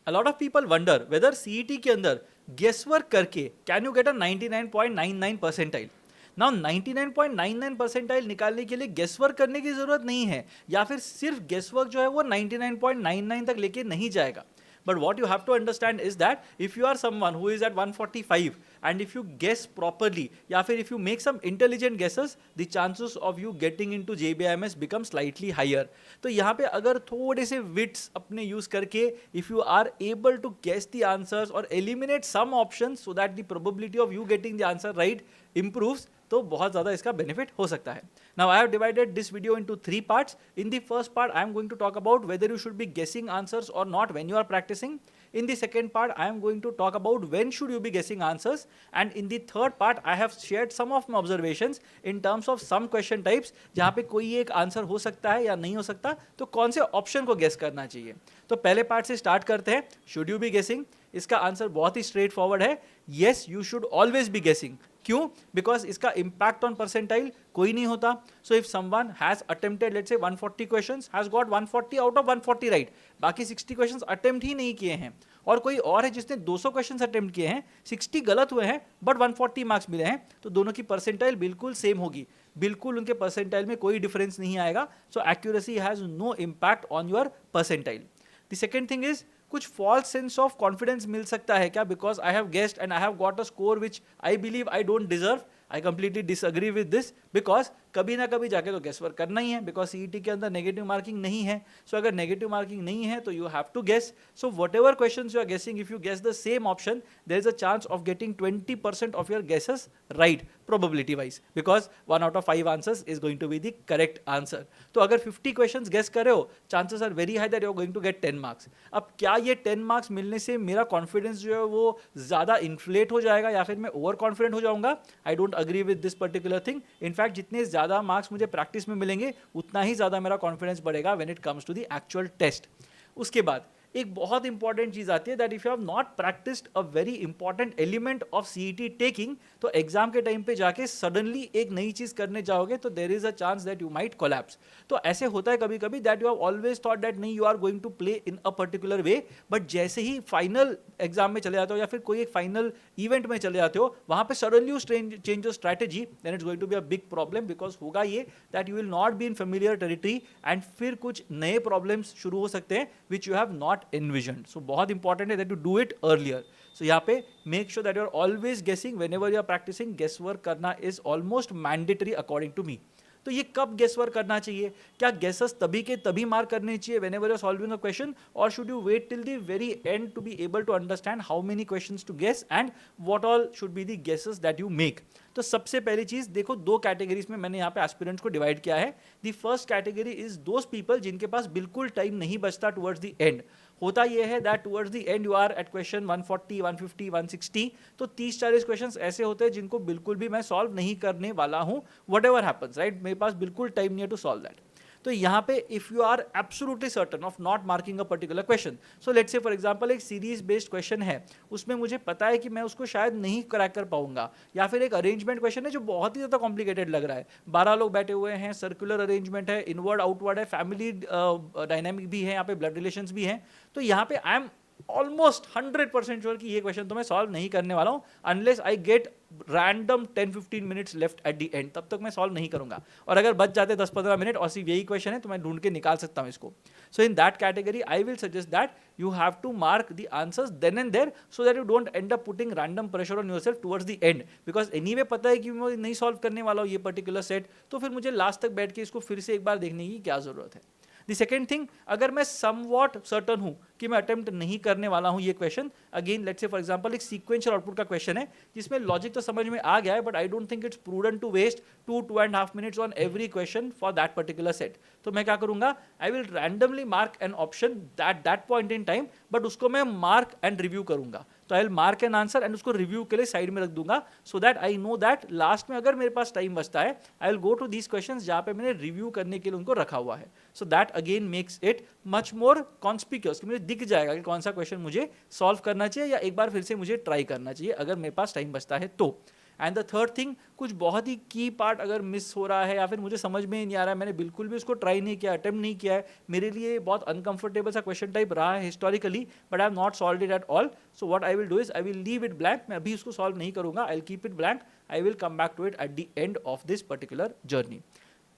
A lot of people wonder whether CET के अंदर guesswork करके can you get a 99.99 percentile. Now 99.99 percentile निकालने के लिए गेसवर्क करने की जरूरत नहीं है, या फिर सिर्फ गेसवर्क जो है वो 99.99 तक लेके नहीं जाएगा. But what you have to understand is that if you are someone who is at 145 and if you guess properly या फिर if you make some intelligent guesses, the chances of you getting into JBIMS become slightly higher. तो यहाँ पे अगर थोड़े से wits अपने use करके if you are able to guess the answers or eliminate some options so that the probability of you getting the answer right improves, तो बहुत ज़्यादा इसका बेनिफिट हो सकता है. Now I have divided this video into 3 parts. In the first part I am going to talk about whether you should be guessing answers or not when you are practicing. In the second part I am going to talk about when should you be guessing answers, and in the third part I have shared some of my observations in terms of some question types जहाँ पे कोई एक answer हो सकता है या नहीं हो सकता, तो कौन से ऑप्शन को गेस करना चाहिए. तो पहले पार्ट से स्टार्ट करते हैं. शुड यू बी गेसिंग? इसका आंसर बहुत ही स्ट्रेट फॉरवर्ड है, yes you should always be गेसिंग. क्यों? बिकॉज इसका इम्पैक्ट ऑन परसेंटाइल कोई नहीं होता. So if someone has attempted let's say 140 questions, has got 140 out of 140 right, बाकी 60 क्वेश्चंस अटेम्प्ट ही नहीं किए हैं, और कोई और है जिसने 200 क्वेश्चंस अटेम्प्ट किए हैं, 60 गलत हुए हैं बट 140 मार्क्स मिले हैं, तो दोनों की परसेंटाइल बिल्कुल सेम होगी, बिल्कुल उनके परसेंटाइल में कोई डिफरेंस नहीं आएगा. So accuracy has no impact on your percentile. The second thing is कुछ फॉल्स सेंस ऑफ कॉन्फिडेंस मिल सकता है क्या, because I have guessed and I have got a score which I believe I don't deserve. I completely disagree with this, because कभी ना कभी जाके तो गेस वर्क करना ही है, बिकॉज सीईटी के अंदर नेगेटिव मार्किंग नहीं है. सो अगर नेगेटिव मार्किंग नहीं है तो you have to guess. So whatever question you are guessing, if you guess the same option, there is a chance of getting 20% of your guesses right probability wise, because 1 out of 5 answers is going to be the correct answer. तो अगर 50 question guess कर रहे हो, chances are very high that you are going to get 10 marks. अब क्या ये 10 marks मिलने से मेरा कॉन्फिडेंस जो है वो ज्यादा इन्फ्लेट हो जाएगा या फिर मैं ओवर कॉन्फिडेंट हो जाऊंगा? I don't agree with this particular thing. In fact जितने ज्यादा मार्क्स मुझे प्रैक्टिस में मिलेंगे उतना ही ज्यादा मेरा कॉन्फिडेंस बढ़ेगा when it comes to the actual test. उसके बाद एक बहुत इंपॉर्टेंट चीज आती है that if you have not practised a very important element of CET taking, तो एग्जाम के टाइम पे जाके सडनली एक नई चीज करने जाओगे तो there is a chance that you might collapse. तो ऐसे होता है कभी कभी that you have always thought that नहीं, you are going to play in a particular way, but जैसे ही फाइनल एग्जाम में चले जाते हो या फिर कोई एक फाइनल इवेंट में चले जाते हो, वहां पे suddenly you change your strategy, then it's going to be a big problem. Because होगा ये that you will not be in familiar territory and फिर कुछ नए प्रॉब्लम्स शुरू हो सकते हैं which you have not envisioned. So बहुत इंपॉर्टेंट है that you do it earlier. So यहाँ पे make sure that you are always guessing whenever you are practicing. Guess work करना is almost mandatory according to me. तो ये कब guess work करना चाहिए? क्या गेसेस तभी के तभी मार्क करने चाहिए whenever you are solving a question, और should you wait till the very end to be able to understand how many questions to guess and what all should be the guesses that you make? तो सबसे पहली चीज देखो, 2 categories में मैंने यहाँ पे एस्पिरेंट्स को डिवाइड किया है. The first category is those people जिनके पास बिल्कुल टाइम नहीं बचता टुवर्ड्स द एंड. होता यह है that towards the end you are at question 140, 150, 160, तो 30-40 क्वेश्चंस ऐसे होते हैं जिनको बिल्कुल भी मैं सॉल्व नहीं करने वाला हूं, व्हाटएवर हैपेंस, राइट. मेरे पास बिल्कुल टाइम नहीं है टू सॉल्व दैट. तो यहाँ पे if you are absolutely certain of not marking a particular question, so let's say for example एक सीरीज बेस्ड क्वेश्चन है, उसमें मुझे पता है कि मैं उसको शायद नहीं क्रैक कर पाऊंगा, या फिर एक अरेंजमेंट क्वेश्चन है जो बहुत ही ज्यादा कॉम्प्लिकेटेड लग रहा है, 12 लोग बैठे हुए हैं, सर्कुलर अरेंजमेंट है, इनवर्ड आउटवर्ड है, फैमिली डायनामिक भी है, यहाँ पे ब्लड रिलेशंस भी हैं. तो यहाँ पे आई एम ऑलमोस्ट 100% श्योर कि ये क्वेश्चन तो मैं सॉल्व नहीं करने वाला हूं unless I get random 10-15 minutes left eight the and, तब तक मैं सॉल्व नहीं करूंगा. और अगर बच जाते 10-15 मिनट और सिर्फ यही क्वेश्चन है तो मैं ढूंढ के निकाल सकता हूं इसको. So in that category I will suggest that you have to mark the answers then and there so that you don't end up putting random pressure on yourself towards the end, because anyway पता है कि मैं नहीं solve करने वाला हूँ ये particular set, तो फिर मुझे लास्ट तक बैठ के इसको फिर से एक बार देखने की क्या जरूरत है. द सेकेंड थिंग, अगर मैं समवॉट सर्टन हूं कि मैं अटेम्प्ट नहीं करने वाला हूं ये question, again let's say for example एक सीक्वेंशियल आउटपुट का क्वेश्चन है जिसमें लॉजिक तो समझ में आ गया है, but I don't think it's prudent to waste 2-2.5 minutes on every question for that particular set. तो मैं क्या करूंगा, I will randomly mark an option that point in time, but उसको मैं मार्क एंड रिव्यू करूंगा. तो I will mark an answer and उसको review के लिए साइड में रख दूंगा, so that I know that last में अगर मेरे पास टाइम बचता है I will go to these questions जहां पे मैंने रिव्यू करने के लिए उनको रखा हुआ है. So that again makes it much more conspicuous कि मुझे दिख जाएगा कि कौन सा क्वेश्चन मुझे सॉल्व करना चाहिए या एक बार फिर से मुझे ट्राई करना चाहिए अगर मेरे पास टाइम बचता है तो. एंड द थर्ड थिंग, कुछ बहुत ही की पार्ट अगर मिस हो रहा है या फिर मुझे समझ में नहीं आ रहा है, मैंने बिल्कुल भी उसको ट्राई नहीं किया, अटेम्प्ट नहीं किया है, मेरे लिए बहुत अनकंफर्टेबल सा क्वेश्चन टाइप रहा है historically, but I have not solve it at all, so what I will do is I will leave it blank, मैं अभी उसको सॉल्व नहीं करूंगा, I will keep it blank, I will come back to it at the end of this particular journey.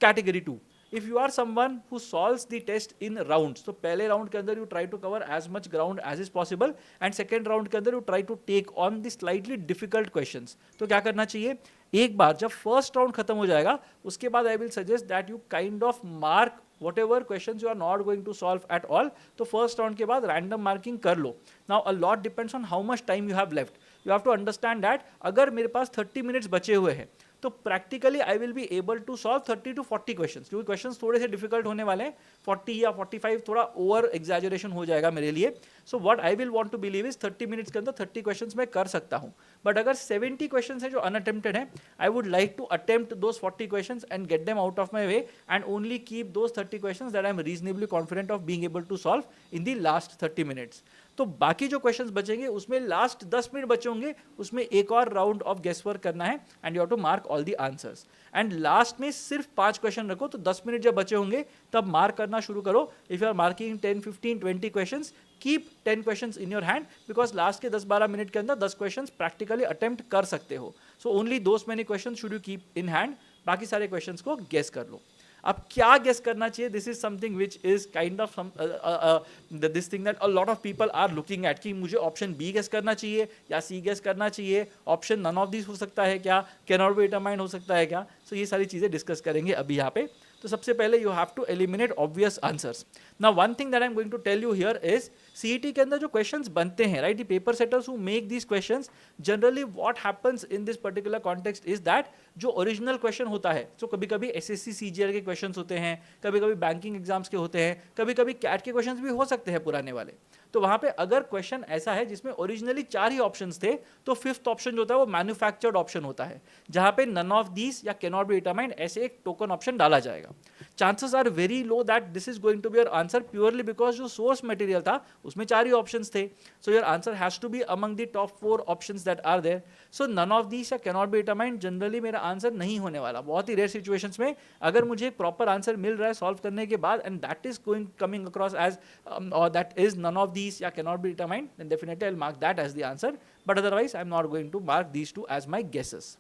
Category 2, if you are someone who solves the test in rounds, तो पहले round के अंदर you try to cover as much ground as is possible and second round के अंदर you try to take on the slightly difficult questions. तो क्या करना चाहिए, एक बार जब फर्स्ट राउंड खत्म हो जाएगा उसके बाद आई will suggest that you kind of mark whatever questions you are not going to solve at all, तो फर्स्ट राउंड के बाद रैंडम मार्किंग कर लो. Now a lot depends on how much time you have left. You have to understand that अगर मेरे पास 30 minutes बचे हुए हैं तो practically I will be able to solve 30 to 40 questions, क्योंकि क्वेश्चंस थोड़े से डिफिकल्ट होने वाले हैं. 40 या 45 थोड़ा ओवर एग्जैजरेशन हो जाएगा मेरे लिए. So what I will want to believe is 30 minutes के अंदर 30 क्वेश्चंस मैं कर सकता हूं. बट अगर 70 क्वेश्चंस हैं जो अनअटेम्प्टेड हैं, I would like to attempt those 40 questions and get them out of my way and only keep those 30 questions that I am reasonably confident of being able to solve in the last 30 minutes. तो बाकी जो questions बचेंगे उसमें last 10 minute बचे होंगे, उसमें एक और राउंड ऑफ गेस वर्क करना है and you have to mark all the answers. And last में सिर्फ 5 क्वेश्चन रखो, तो 10 मिनट जब बचे होंगे तब मार्क करना शुरू करो. If you are marking 10, 15, 20 questions, keep 10 questions in your hand, because last के 10-12 मिनट के अंदर 10 क्वेश्चंस प्रैक्टिकली अटेम्प्ट कर सकते हो. So only those many questions should you keep in hand, बाकी सारे क्वेश्चंस को गेस कर लो. अब क्या गेस करना चाहिए, this is something which is kind of this thing that a lot of people are looking at, कि मुझे ऑप्शन बी गेस करना चाहिए या सी गेस करना चाहिए, ऑप्शन नन ऑफ दिस हो सकता है क्या, कैन नॉट बी डिटरमाइंड हो सकता है क्या. सो ये सारी चीज़ें डिस्कस करेंगे अभी यहाँ पे. तो सबसे पहले you have to eliminate obvious answers. Now one thing that I am going to tell you here is CET के अंदर जो क्वेश्चंस बनते हैं, right, the paper setters who make these questions, generally what happens in this particular context is that जो original question होता है, तो कभी कभी एसएससी सीजीएल के क्वेश्चंस होते हैं, कभी कभी बैंकिंग एग्जाम्स के होते हैं, कभी कभी कैट के क्वेश्चंस भी हो सकते हैं पुराने वाले. तो वहां पे अगर क्वेश्चन ऐसा है जिसमें ओरिजिनली 4 ही ऑप्शंस थे, तो फिफ्थ ऑप्शन जो होता है वो मैन्युफैक्चर्ड ऑप्शन होता है, जहां पे नन ऑफ दीज या कैन नॉट बी डिटरमाइंड ऐसे एक टोकन ऑप्शन डाला जाएगा. Chances are very low that this is going to be your answer, purely because जो सोर्स मटेरियल था उसमें 4 ही ऑप्शंस थे. So your answer has to be among the top 4 options that are there. So none of these या can not be determined generally मेरा answer नहीं होने वाला. बहुत ही रेयर सिचुएशंस में अगर मुझे एक प्रॉपर आंसर मिल रहा है सॉल्व करने के बाद and that is going coming across as और that is none of these या can not be determined, then definitely I'll mark that as the answer, but otherwise I'm not going to mark these two as my guesses.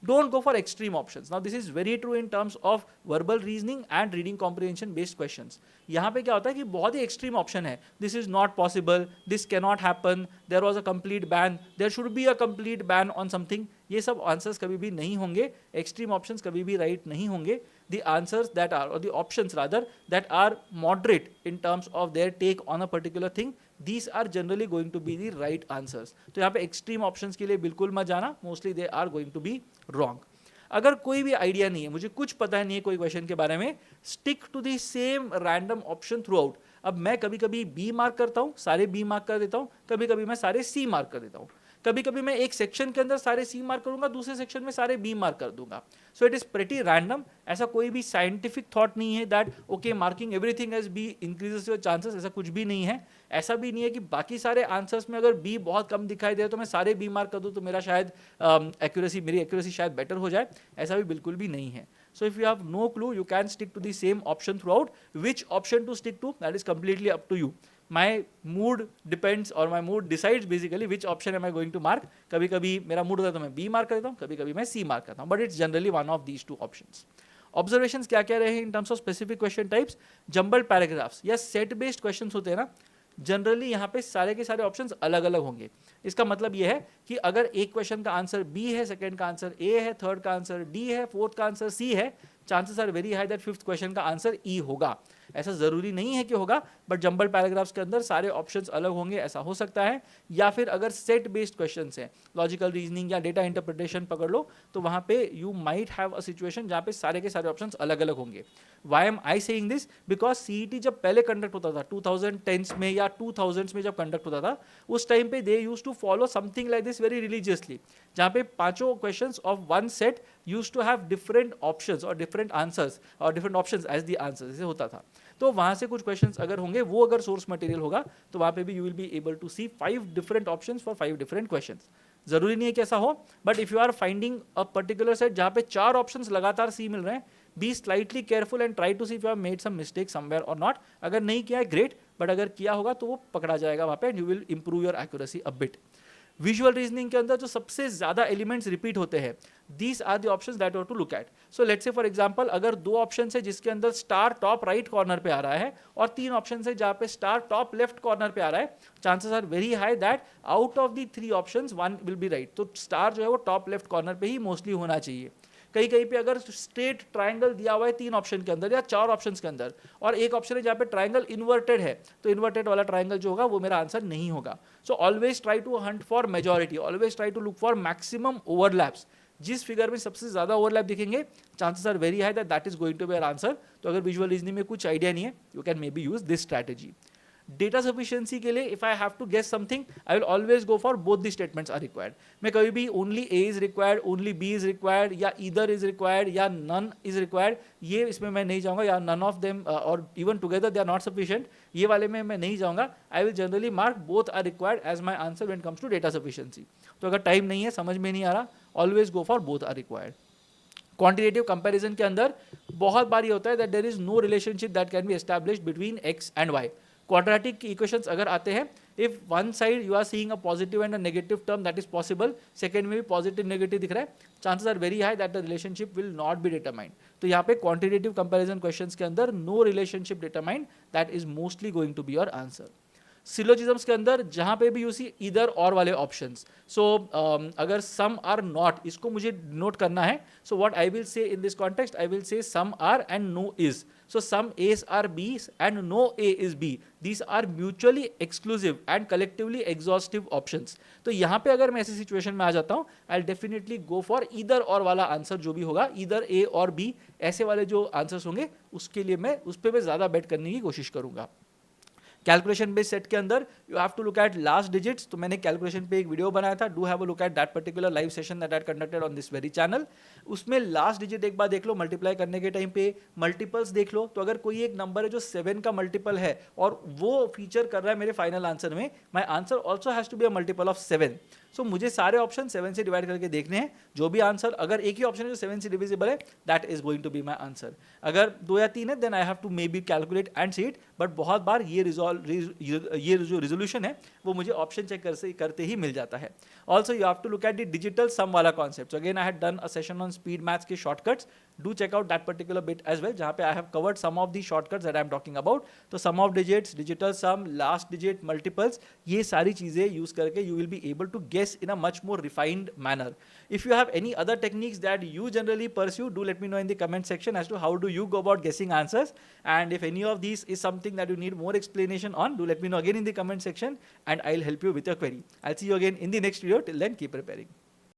Don't go for extreme options. Now this is very true in terms of verbal reasoning and reading comprehension based questions. यहाँ पे क्या होता है कि बहुत ही extreme option है, this is not possible, this cannot happen, there was a complete ban, there should be a complete ban on something. ये सब आंसर्स कभी भी नहीं होंगे, एक्सट्रीम ऑप्शंस कभी भी राइट नहीं होंगे. The answers that are, or the options rather, that are moderate in terms of their take on a particular thing, these are generally going to be the right answers. तो यहाँ पे extreme options के लिए बिल्कुल मत जाना, mostly they are going to be wrong. अगर कोई भी आइडिया नहीं है, मुझे कुछ पता नहीं है कोई क्वेश्चन के बारे में, stick to the same random option throughout. अब मैं कभी कभी बी मार्क करता हूँ, सारे बी मार्क कर देता हूँ, कभी कभी मैं सारे सी मार्क कर देता हूँ, कभी कभी मैं एक सेक्शन के अंदर सारे सी मार्क करूंगा, दूसरे सेक्शन में सारे बी मार्क कर दूंगा. So it is pretty random. ऐसा कोई भी साइंटिफिक थॉट नहीं है that okay marking everything as B increases your chances, ऐसा कुछ भी नहीं है. ऐसा भी नहीं है कि बाकी सारे आंसर्स में अगर बी बहुत कम दिखाई दे तो मैं सारे बी मार्क कर दूं तो मेरा शायद मेरी एक्यूरेसी शायद बेटर हो जाए, ऐसा भी बिल्कुल भी नहीं है. So if you have no clue, you can stick to the same option throughout. Which option to stick to, that is completely up to you. My mood depends or my mood decides basically which option am I going to mark. कभी कभी मेरा mood होता है तो मैं B mark कर देता हूँ, कभी कभी मैं C मार्क करता हूँ, but it's generally one of these two options. Observations क्या क्या रहे हैं in terms of specific question types, jumbled paragraphs या set based questions होते हैं ना, जनरली यहाँ पे सारे के सारे ऑप्शंस अलग अलग होंगे. इसका मतलब यह है कि अगर एक क्वेश्चन का आंसर बी है, सेकंड का आंसर ए है, थर्ड का आंसर डी है, फोर्थ का आंसर सी है, chances are very high that fifth question का आंसर ई होगा. ऐसा जरूरी नहीं है कि होगा, बट जंबल पैराग्राफ्स के अंदर सारे ऑप्शंस अलग होंगे, ऐसा हो सकता है. या फिर अगर सेट बेस्ड क्वेश्चंस हैं, लॉजिकल रीजनिंग या डेटा इंटरप्रिटेशन पकड़ लो, तो वहां पे you might have a situation जहां पे सारे के सारे ऑप्शंस अलग अलग होंगे. Why am I saying this, because CET जब पहले कंडक्ट होता था 2010s में या 2000s में जब कंडक्ट होता था, उस टाइम पे they use to follow something like this very religiously, जहां पे पांचों questions of one set use to have different options और डिफरेंट आंसर्स और different options as the answers, ऐसे होता था. तो वहां से कुछ क्वेश्चंस अगर होंगे, वो अगर सोर्स मटेरियल होगा, तो वहां पे भी you will be able to see 5 different options for 5 different questions. जरूरी नहीं है कि ऐसा हो, but if you are finding a particular set जहां पे 4 ऑप्शंस लगातार सी मिल रहे हैं, be slightly careful and try to see if you have made some mistake somewhere और नॉट. अगर नहीं किया है ग्रेट, बट अगर किया होगा तो वो पकड़ा जाएगा वहां पे and you will improve your accuracy a bit. Visual reasoning के अंदर जो सबसे ज्यादा एलिमेंट्स रिपीट होते हैं, these are the options that you have to look at. So let's say for example अगर 2 ऑप्शन है जिसके अंदर स्टार टॉप राइट कॉर्नर पे आ रहा है और 3 ऑप्शन है जहां पे स्टार टॉप लेफ्ट कॉर्नर पे आ रहा है, chances are very high that out of the 3 options 1 will be right. तो स्टार जो है वो टॉप लेफ्ट कॉर्नर पे ही मोस्टली होना चाहिए. कहीं कहीं पे अगर स्ट्रेट ट्राइंगल दिया हुआ है 3 ऑप्शन के अंदर या 4 ऑप्शंस के अंदर और एक ऑप्शन है जहाँ पे ट्राइंगल इन्वर्टेड है, तो इन्वर्टेड वाला ट्राइंगल जो होगा वो मेरा आंसर नहीं होगा. So always try to hunt for majority, always try to look for maximum overlaps. जिस फिगर में सबसे ज्यादा ओवरलैप दिखेंगे, chances are very high that that is going to be our answer. तो अगर विजुअल रीजनिंग में कुछ आइडिया नहीं है, you can may be use this strategy. Data sufficiency के लिए if I have to guess something, I will always go for both the statements are required. मैं कभी भी only A is required, only B is required या either is required या none is required, ये इसमें मैं नहीं जाऊंगा, या नन ऑफ देम और even together they are not sufficient, ये वाले में मैं नहीं जाऊंगा. I will generally mark both are required as my answer when it comes to data sufficiency. तो अगर टाइम नहीं है, समझ में नहीं आ रहा, always go for both are required. Quantitative comparison के अंदर बहुत बार ये होता है that there is no relationship that can be established between X and Y. Quadratic equations अगर आते हैं, if one side you are seeing a positive and a negative term that is possible, second में भी positive negative दिख रहा है, chances are very high that the relationship will not be determined. तो यहाँ पे क्वांटिटेटिव कंपैरिजन क्वेश्चंस के अंदर no relationship determined, that is mostly going to be your answer. Syllogisms के अंदर जहां पे भी यू सी इधर और वाले ऑप्शंस, सो अगर सम आर नॉट, इसको मुझे नोट करना है. सो what I will say in this context, I will say some are and no is. So some S are Bs and no A is B, these are mutually exclusive and collectively exhaustive options. तो यहाँ पे अगर मैं ऐसी situation में आ जाता हूँ, I definitely go for इधर और वाला आंसर जो भी होगा, इधर ए और बी, ऐसे वाले जो आंसर्स होंगे उसके लिए मैं उस पर मैं ज्यादा बेट करने की कोशिश करूंगा. कैलकुलेशन बेस्ड सेट के अंदर you have to look at last digits. तो मैंने कैलकुलेशन पे एक वीडियो बनाया था, do have a look at that particular live session that I conducted on this very channel. उसमें लास्ट डिजिट एक बार देख लो, मल्टीप्लाई करने के टाइम पे मल्टीपल्स देख लो. तो अगर कोई एक नंबर है जो 7 का मल्टीपल है और वो फीचर कर रहा है मेरे फाइनल आंसर में, my answer also has to be a multiple of 7. सो मुझे सारे ऑप्शन 7 से डिवाइड करके देखने हैं, जो भी आंसर, अगर एक ही ऑप्शन है जो 7 से डिविजिबल है, that is going to be my answer. अगर 2 या 3 है, then I have to may be calculate and see it. But बहुत बार ये जो रिजोल्यूशन है वो मुझे ऑप्शन चेक करते ही मिल जाता है. Also you have to look at the digital sum वाला concept. So again I had done a session on speed maths के shortcuts. Do check out that particular bit as well, जहां पे I have covered some of the shortcuts that I am talking about. तो sum of digits, digital sum, last digit, multiples, ये सारी चीजें use करके you will be able to guess in a much more refined manner. If you have any other techniques that you generally pursue, do let me know in the comment section as to how do you go about guessing answers. And if any of these is something that you need more explanation on, do let me know again in the comment section and I'll help you with your query. I'll see you again in the next video. Till then, keep preparing.